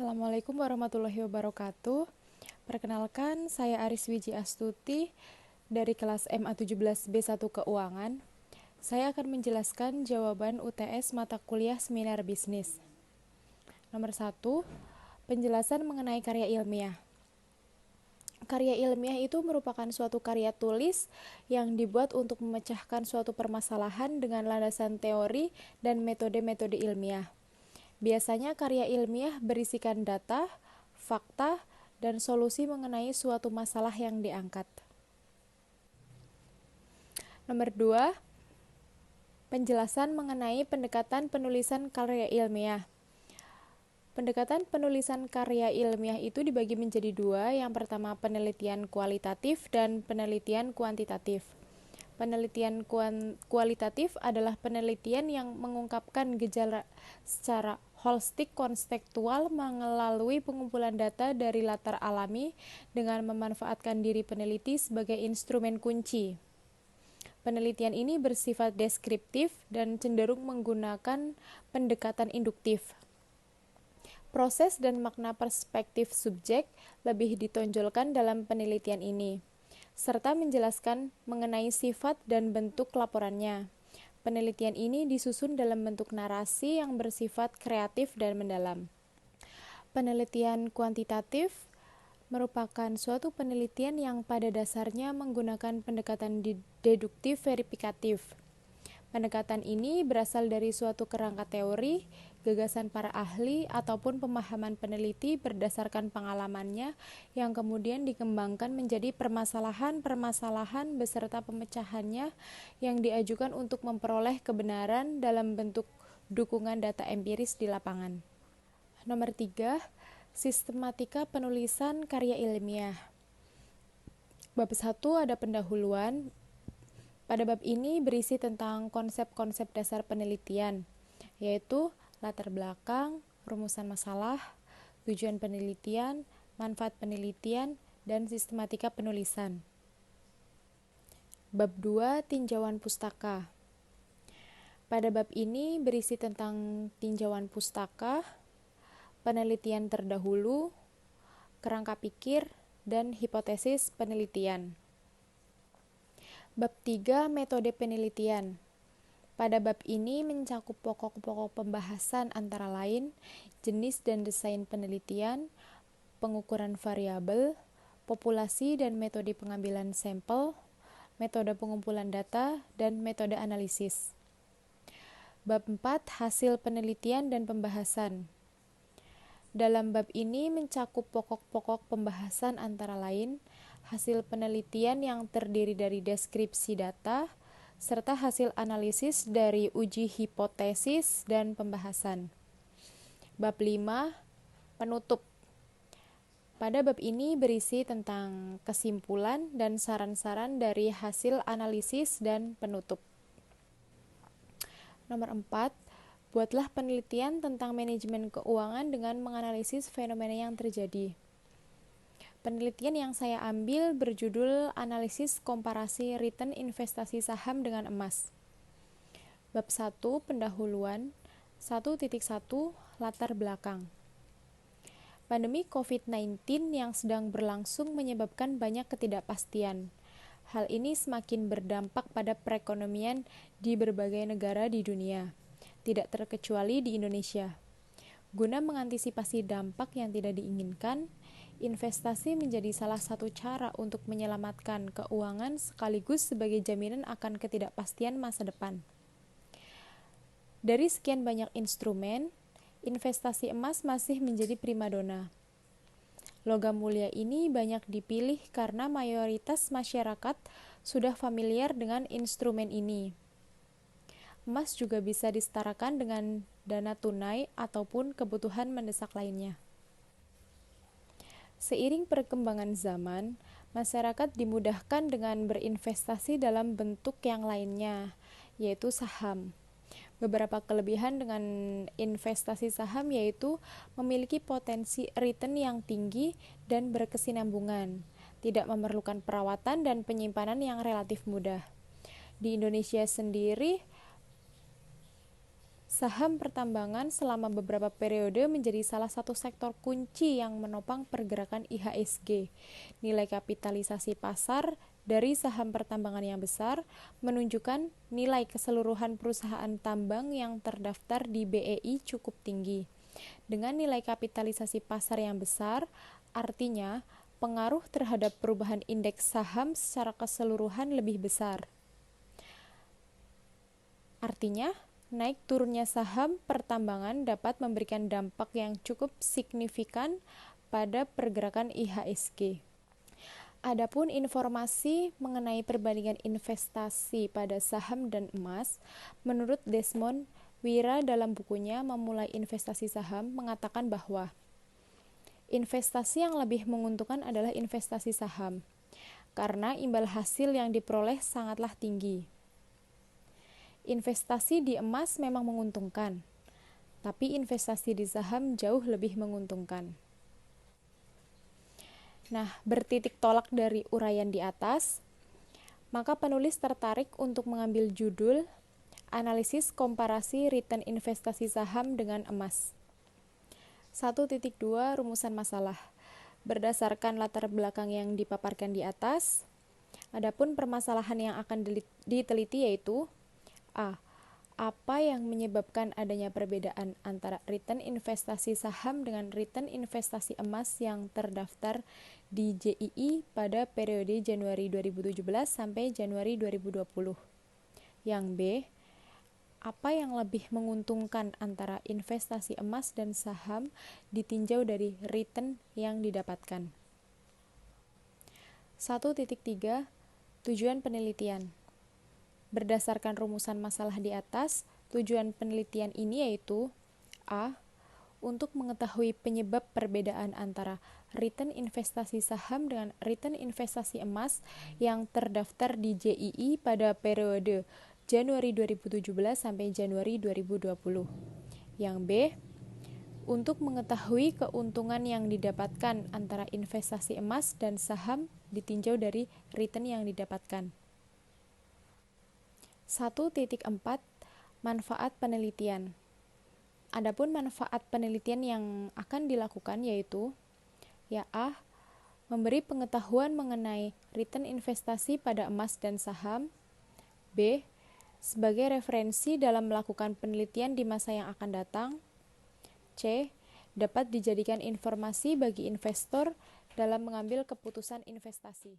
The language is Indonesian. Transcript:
Assalamualaikum warahmatullahi wabarakatuh. Perkenalkan, saya Aris Wiji Astuti dari kelas MA17B1 Keuangan. Saya akan menjelaskan jawaban UTS mata kuliah seminar bisnis. Nomor 1, penjelasan mengenai karya ilmiah. Karya ilmiah itu merupakan suatu karya tulis yang dibuat untuk memecahkan suatu permasalahan dengan landasan teori dan metode-metode ilmiah. Biasanya karya ilmiah berisikan data, fakta, dan solusi mengenai suatu masalah yang diangkat. Nomor 2, penjelasan mengenai pendekatan penulisan karya ilmiah. Pendekatan penulisan karya ilmiah itu dibagi menjadi dua. Yang pertama, penelitian kualitatif dan penelitian kuantitatif. Penelitian kualitatif adalah penelitian yang mengungkapkan gejala secara holistik konstektual melalui pengumpulan data dari latar alami dengan memanfaatkan diri peneliti sebagai instrumen kunci. Penelitian ini bersifat deskriptif dan cenderung menggunakan pendekatan induktif. Proses dan makna perspektif subjek lebih ditonjolkan dalam penelitian ini, serta menjelaskan mengenai sifat dan bentuk laporannya. Penelitian ini disusun dalam bentuk narasi yang bersifat kreatif dan mendalam. Penelitian kuantitatif merupakan suatu penelitian yang pada dasarnya menggunakan pendekatan deduktif verifikatif. Pendekatan ini berasal dari suatu kerangka teori, gagasan para ahli, ataupun pemahaman peneliti berdasarkan pengalamannya yang kemudian dikembangkan menjadi permasalahan-permasalahan beserta pemecahannya yang diajukan untuk memperoleh kebenaran dalam bentuk dukungan data empiris di lapangan. Nomor 3, sistematika penulisan karya ilmiah. Bab 1 ada pendahuluan. Pada bab ini berisi tentang konsep-konsep dasar penelitian, yaitu latar belakang, rumusan masalah, tujuan penelitian, manfaat penelitian, dan sistematika penulisan. Bab 2, tinjauan pustaka. Pada bab ini berisi tentang tinjauan pustaka, penelitian terdahulu, kerangka pikir, dan hipotesis penelitian. Bab 3, metode penelitian. Pada bab ini mencakup pokok-pokok pembahasan antara lain jenis dan desain penelitian, pengukuran variabel, populasi dan metode pengambilan sampel, metode pengumpulan data, dan metode analisis. Bab 4, hasil penelitian dan pembahasan. Dalam bab ini mencakup pokok-pokok pembahasan antara lain hasil penelitian yang terdiri dari deskripsi data, serta hasil analisis dari uji hipotesis dan pembahasan. Bab 5, penutup. Pada bab ini berisi tentang kesimpulan dan saran-saran dari hasil analisis dan penutup. Nomor 4, buatlah penelitian tentang manajemen keuangan dengan menganalisis fenomena yang terjadi. Penelitian yang saya ambil berjudul Analisis Komparasi Return Investasi Saham dengan Emas. Bab 1, pendahuluan. 1.1, latar belakang. Pandemi COVID-19 yang sedang berlangsung menyebabkan banyak ketidakpastian. Hal ini semakin berdampak pada perekonomian di berbagai negara di dunia, tidak terkecuali di Indonesia. Guna mengantisipasi dampak yang tidak diinginkan, investasi menjadi salah satu cara untuk menyelamatkan keuangan sekaligus sebagai jaminan akan ketidakpastian masa depan. Dari sekian banyak instrumen, investasi emas masih menjadi primadona. Logam mulia ini banyak dipilih karena mayoritas masyarakat sudah familiar dengan instrumen ini. Emas juga bisa disetarakan dengan dana tunai ataupun kebutuhan mendesak lainnya. Seiring perkembangan zaman, masyarakat dimudahkan dengan berinvestasi dalam bentuk yang lainnya, yaitu saham. Beberapa kelebihan dengan investasi saham yaitu memiliki potensi return yang tinggi dan berkesinambungan, tidak memerlukan perawatan dan penyimpanan yang relatif mudah. Di Indonesia sendiri, Saham pertambangan selama beberapa periode menjadi salah satu sektor kunci yang menopang pergerakan IHSG. Nilai kapitalisasi pasar dari saham pertambangan yang besar menunjukkan nilai keseluruhan perusahaan tambang yang terdaftar di BEI cukup tinggi. Dengan nilai kapitalisasi pasar yang besar, artinya pengaruh terhadap perubahan indeks saham secara keseluruhan lebih besar. Artinya, naik turunnya saham pertambangan dapat memberikan dampak yang cukup signifikan pada pergerakan IHSG. Adapun informasi mengenai perbandingan investasi pada saham dan emas, menurut Desmond Wira dalam bukunya Memulai Investasi Saham mengatakan bahwa investasi yang lebih menguntungkan adalah investasi saham, karena imbal hasil yang diperoleh sangatlah tinggi. Investasi di emas memang menguntungkan, tapi investasi di saham jauh lebih menguntungkan. Nah, bertitik tolak dari uraian di atas, maka penulis tertarik untuk mengambil judul Analisis Komparasi Return Investasi Saham dengan Emas. 1.2 Rumusan masalah. Berdasarkan latar belakang yang dipaparkan di atas, adapun permasalahan yang akan diteliti yaitu A. Apa yang menyebabkan adanya perbedaan antara return investasi saham dengan return investasi emas yang terdaftar di JII pada periode Januari 2017 sampai Januari 2020? Yang B. Apa yang lebih menguntungkan antara investasi emas dan saham ditinjau dari return yang didapatkan? 1.3 Tujuan penelitian. Berdasarkan rumusan masalah di atas, tujuan penelitian ini yaitu A. Untuk mengetahui penyebab perbedaan antara return investasi saham dengan return investasi emas yang terdaftar di JII pada periode Januari 2017 sampai Januari 2020. Yang B. Untuk mengetahui keuntungan yang didapatkan antara investasi emas dan saham ditinjau dari return yang didapatkan. 1.4 Manfaat penelitian. Adapun manfaat penelitian yang akan dilakukan yaitu ya A. Memberi pengetahuan mengenai return investasi pada emas dan saham. B. Sebagai referensi dalam melakukan penelitian di masa yang akan datang. C. Dapat dijadikan informasi bagi investor dalam mengambil keputusan investasi.